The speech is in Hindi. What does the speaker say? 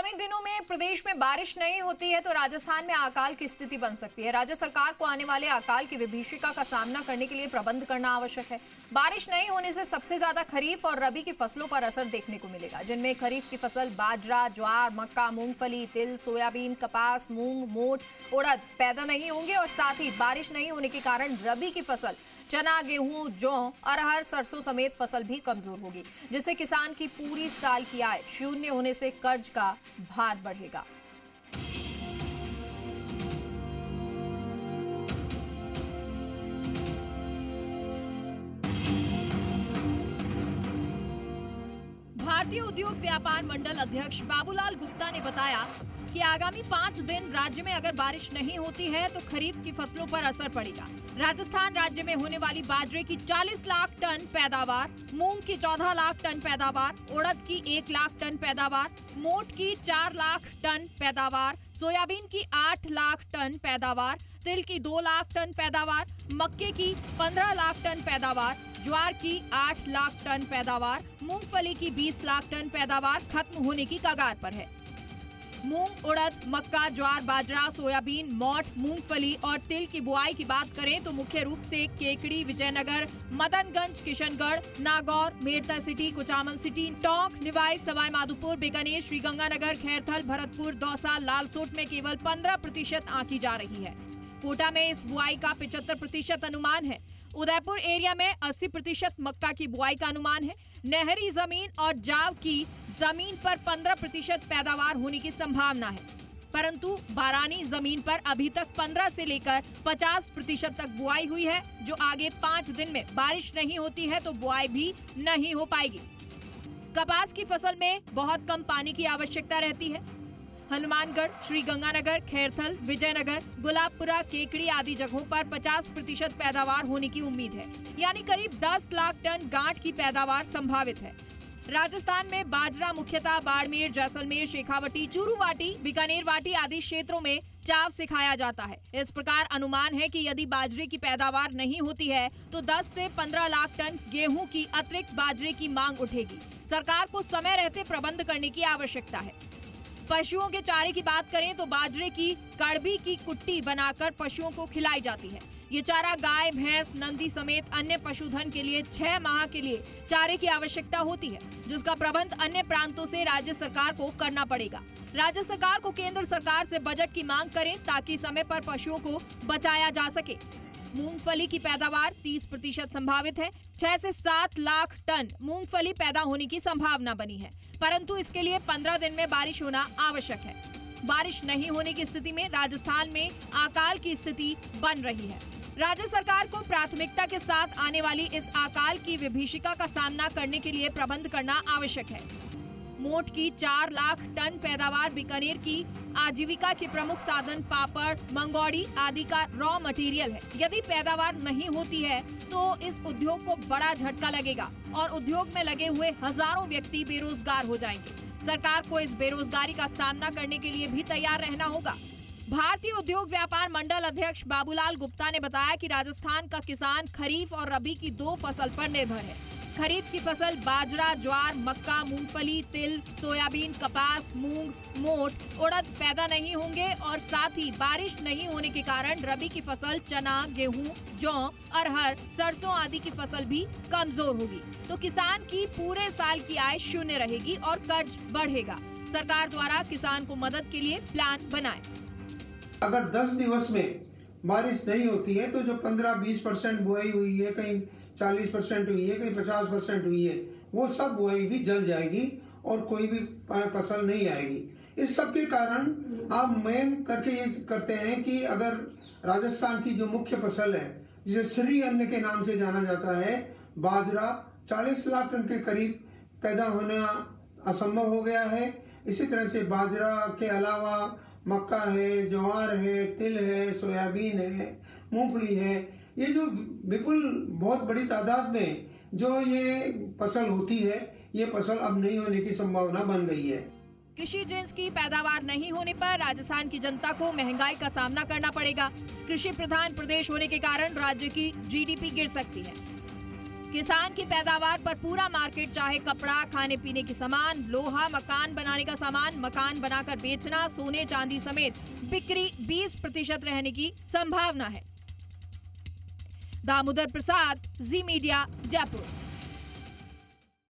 आगामी दिनों में प्रदेश में बारिश नहीं होती है तो राजस्थान में अकाल की स्थिति बन सकती है। राज्य सरकार को आने वाले अकाल की विभीषिका का सामना करने के लिए प्रबंध करना आवश्यक है। बारिश नहीं होने से सबसे ज्यादा खरीफ और रबी की फसलों पर असर देखने को मिलेगा, जिनमें खरीफ की फसल बाजरा, ज्वार, मक्का, मूंगफली, तिल, सोयाबीन, कपास, मूंग, मोठ, उड़द पैदा नहीं होंगे और साथ ही बारिश नहीं होने के कारण रबी की फसल चना, गेहूं, जौ, अरहर, सरसों समेत फसल भी कमजोर होगी, जिससे किसान की पूरी साल की आय शून्य होने से कर्ज का भार बढ़ेगा। भारतीय उद्योग व्यापार मंडल अध्यक्ष बाबूलाल गुप्ता ने बताया कि आगामी 5 दिन राज्य में अगर बारिश नहीं होती है तो खरीफ की फसलों पर असर पड़ेगा। राजस्थान राज्य में होने वाली बाजरे की 40 लाख टन पैदावार, मूंग की 14 लाख टन पैदावार, उड़द की 1 लाख टन पैदावार, मोठ की 4 लाख टन पैदावार, सोयाबीन की 8 लाख टन पैदावार, तिल की 2 लाख टन पैदावार, मक्के की 15 लाख टन पैदावार, ज्वार की 8 लाख टन पैदावार, मूंगफली की 20 लाख टन पैदावार खत्म होने की कगार पर है। मूंग, उड़द, मक्का, ज्वार, बाजरा, सोयाबीन, मोठ, मूंगफली और तिल की बुआई की बात करें तो मुख्य रूप से केकड़ी, विजयनगर, मदनगंज, किशनगढ़, नागौर, मेरठ सिटी, कुचामन सिटी, टोंक, निवाई, सवाई माधोपुर, बीकानेर, श्रीगंगानगर, खैरथल, भरतपुर, दौसा, लालसोट में केवल 15% आंकी जा रही है। कोटा में इस बुआई का 75% अनुमान है। उदयपुर एरिया में 80% मक्का की बुआई का अनुमान है। नहरी जमीन और जाव की जमीन पर 15% पैदावार होने की संभावना है, परंतु बारानी जमीन पर अभी तक 15 से लेकर 50% तक बुआई हुई है, जो आगे 5 दिन में बारिश नहीं होती है तो बुआई भी नहीं हो पाएगी। कपास की फसल में बहुत कम पानी की आवश्यकता रहती है। हनुमानगढ़, श्रीगंगानगर, खैरथल, विजयनगर, गुलाबपुरा, केकड़ी आदि जगहों पर 50% पैदावार होने की उम्मीद है, यानी करीब 10 लाख टन गांठ की पैदावार संभावित है। राजस्थान में बाजरा मुख्यतः बाड़मेर, जैसलमेर, शेखावटी, चूरूवाटी, बीकानेर वाटी आदि क्षेत्रों में चाव से खाया जाता है। इस प्रकार अनुमान है कि यदि बाजरे की पैदावार नहीं होती है तो 10 से 15 लाख टन गेहूं की अतिरिक्त बाजरे की मांग उठेगी। सरकार को समय रहते प्रबंध करने की आवश्यकता है। पशुओं के चारे की बात करें तो बाजरे की कड़बी की कुट्टी बनाकर पशुओं को खिलाई जाती है। ये चारा गाय, भैंस, नंदी समेत अन्य पशुधन के लिए 6 माह के लिए चारे की आवश्यकता होती है, जिसका प्रबंध अन्य प्रांतों से राज्य सरकार को करना पड़ेगा। राज्य सरकार को केंद्र सरकार से बजट की मांग करें ताकि समय पर पशुओं को बचाया जा सके। मूंगफली की पैदावार 30% संभावित है। 6 से 7 लाख टन मूंगफली पैदा होने की संभावना बनी है, परंतु इसके लिए 15 दिन में बारिश होना आवश्यक है। बारिश नहीं होने की स्थिति में राजस्थान में अकाल की स्थिति बन रही है। राज्य सरकार को प्राथमिकता के साथ आने वाली इस अकाल की विभीषिका का सामना करने के लिए प्रबंध करना आवश्यक है। मोठ की 4 लाख टन पैदावार बीकानेर की आजीविका के प्रमुख साधन पापड़, मंगोड़ी आदि का रॉ मटेरियल है। यदि पैदावार नहीं होती है तो इस उद्योग को बड़ा झटका लगेगा और उद्योग में लगे हुए हजारों व्यक्ति बेरोजगार हो जाएंगे। सरकार को इस बेरोजगारी का सामना करने के लिए भी तैयार रहना होगा। भारतीय उद्योग व्यापार मंडल अध्यक्ष बाबूलाल गुप्ता ने बताया कि राजस्थान का किसान खरीफ और रबी की 2 फसल पर निर्भर है। खरीफ की फसल बाजरा, ज्वार, मक्का, मूंगफली, तिल, सोयाबीन, कपास, मूंग, मोठ, उड़द पैदा नहीं होंगे और साथ ही बारिश नहीं होने के कारण रबी की फसल चना, गेहूं, जौ, अरहर, सरसों आदि की फसल भी कमजोर होगी, तो किसान की पूरे साल की आय शून्य रहेगी और कर्ज बढ़ेगा। सरकार द्वारा किसान को मदद के लिए प्लान बनाए। अगर 10 दिवस में बारिश नहीं होती है तो जो 15-20% बुआई हुई है, कहीं 40% हुई है, कहीं 50% हुई है, वो सब बुआई भी जल जाएगी और कोई भी फसल नहीं आएगी। इस सब के कारण आप मेन करके ये करते हैं कि अगर राजस्थान की जो मुख्य फसल है, जिसे श्री अन्न के नाम से जाना जाता है, बाजरा 40 लाख टन के करीब पैदा होना असंभव हो गया है। इसी तरह से बाजरा के अलावा मक्का है, ज्वार है, तिल है, सोयाबीन है, मूंगफली है, ये जो बिल्कुल बहुत बड़ी तादाद में जो ये फसल होती है, ये फसल अब नहीं होने की संभावना बन गई है। कृषि जिन्स की पैदावार नहीं होने पर राजस्थान की जनता को महंगाई का सामना करना पड़ेगा। कृषि प्रधान प्रदेश होने के कारण राज्य की जीडीपी गिर सकती है। किसान की पैदावार पर पूरा मार्केट, चाहे कपड़ा, खाने पीने के सामान, लोहा, मकान बनाने का सामान, मकान बनाकर बेचना, सोने चांदी समेत बिक्री 20% रहने की संभावना है। दामोदर प्रसाद, जी मीडिया, जयपुर।